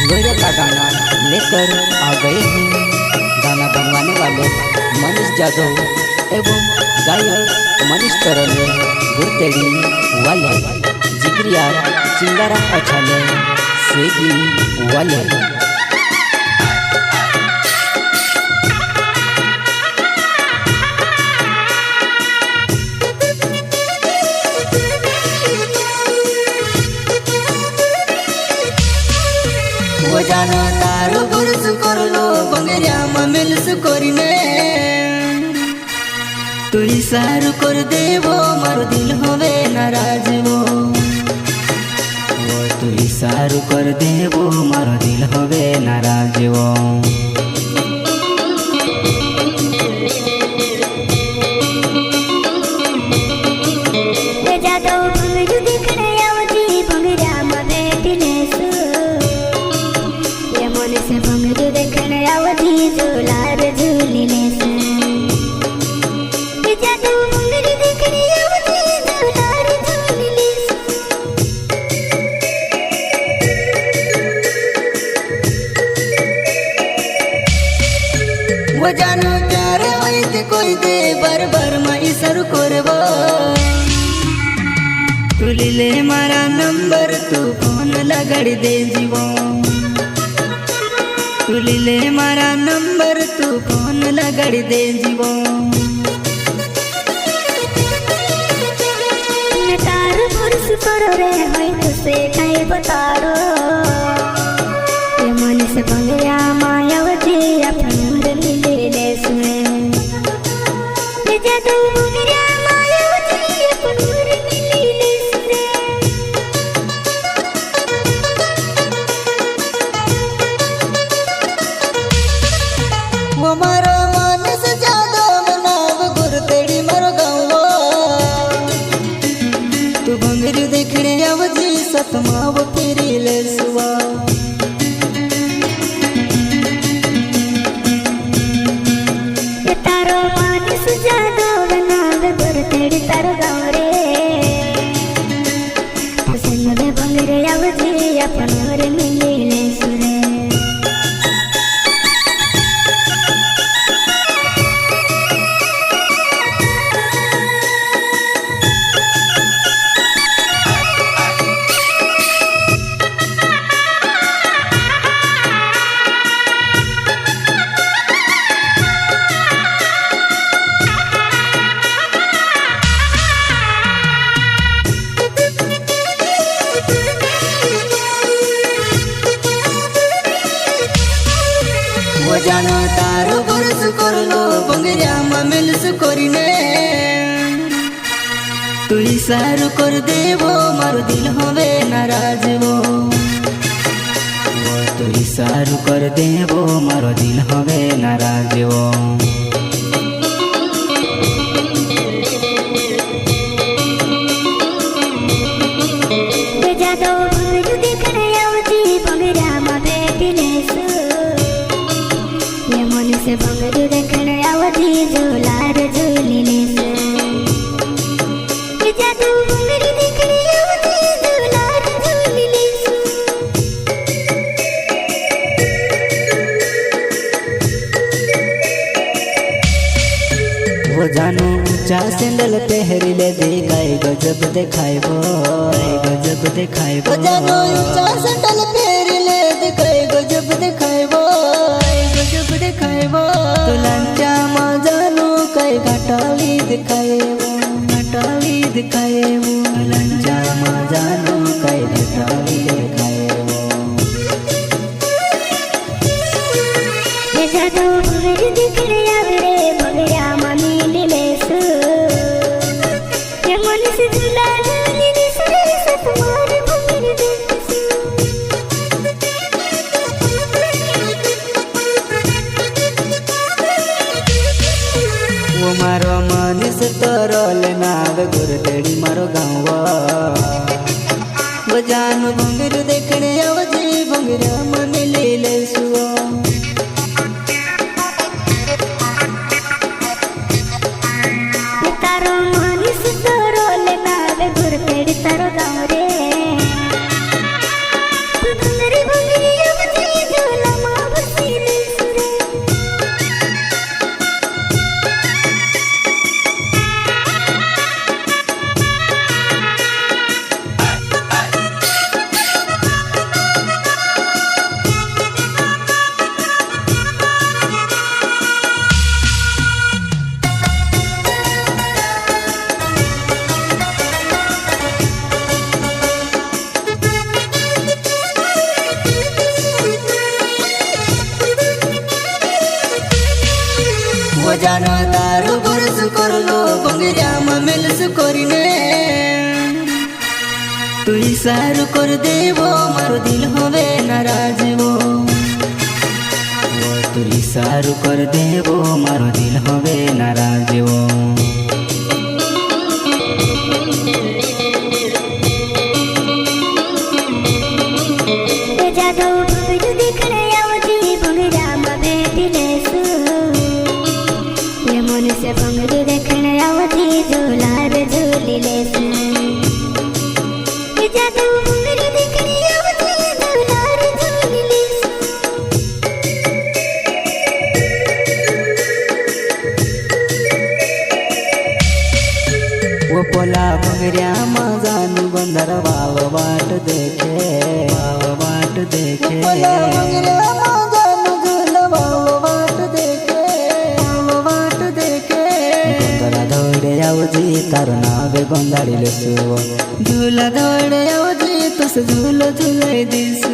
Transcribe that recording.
गोरे का गाना लेकर आ गए हैं। गाना बनवाने वाले मनीष जादव एवं गायक मनीष तरले, गुरतेड़ी वाले, जिगरिया चिंगारा अछाले, सेगी वाले। जानो तारो बुरस करलो बंगरिया मिलस करिने तू इशारो कर देवो मारो दिल होवे नाराज वो तू इशारो कर देवो मारो दिल होवे नाराज वो। वो जानो प्यार होइते कोई दे बार बार मैं सर करबो तू ले मारा नंबर तू फोन लगाड़ दे जीवो तू ले मारा नंबर तू फोन लगाड़ दे जीवो। तार पुरुष करो रे होई तो से काई बतारो ये मन से बंगया मायावती अपन वो मारो मानस जादव बनाव गुरतेड़ी मारो गाँव तू भंगरी देखने आवजी सतमाव फिरी ले सुआ तारो मानस जादव बनाव गुरतेड़ी तारो गाँव रे पसंद में भंगरी आवजी अपन रे मिली ले सुरे। वो जानो तारो बुरस करलो बंगरिया मिलस करिने तू इशारो कर देवो मारो दिल होवे नाराज वो तू इशारो कर देवो मारो दिल होवे नाराज वो। से बंगरू देखने आवती झूलार झूली ले से जादू बंगरू देखने आवती झूलार झूली ले से। वो जानो ऊंचा सैंडल पहरी ले दिखाए गजब दिखाए वो गजब दिखाए वो जानो ऊंचा सैंडल पहरी ले दिखाए गजब दिखाए वो गजब दिखाए वो तो लंचा मजानो कई घटाली दिखाए वो घटाली दिखाए वो लंचा मजानो कई घटाली दिखाए वो। ये जादू बंगरू देखने आवरे बंगया मामी ले सु ये मन से झूला झूली ले सुरे सतमार बंगरू दे वो मारो मनीष तरल नाव गुरतेड़ी मारो गाँव वो जानो भंगरू देखने आवजी भंगरा मन ले ले सुओ तारो मनीष तरल नाव गुरतेड़ी तारो गाँव रे तू भंगरी भंगरी आवजी જાનો તારો પરસ કરલો બંગરિયામાં મેલસ કરીને તું ઈશારો કર દેવો મારો દિલ હવે નારાજ હો તું ઈશારો કર દેવો મારો દિલ હવે નારાજ હો જાદવ ભંગડું દેખણે આવતી ભંગડામાં બેઠી લેશું એ મનુષ્ય ભંગડું દેખણે આવતી ઝૂલાર ઝૂલી લેશું જાદવ ભંગડું દેખણે આવતી ઝૂલાર ઝૂલી લેશું वो पोला भंगरियाમાં જાનું બંદર વાવ વાટ દેખે પોલા ભંગરિયામાં જાનું ઝૂલ વાવ વાટ દેખે ગોંદરા દોડે આવજી તારું નાવે ગોંદાડી લેશું ઝૂલા દોડે આવજી તો ઝૂલો ઝૂલાઈ દીશ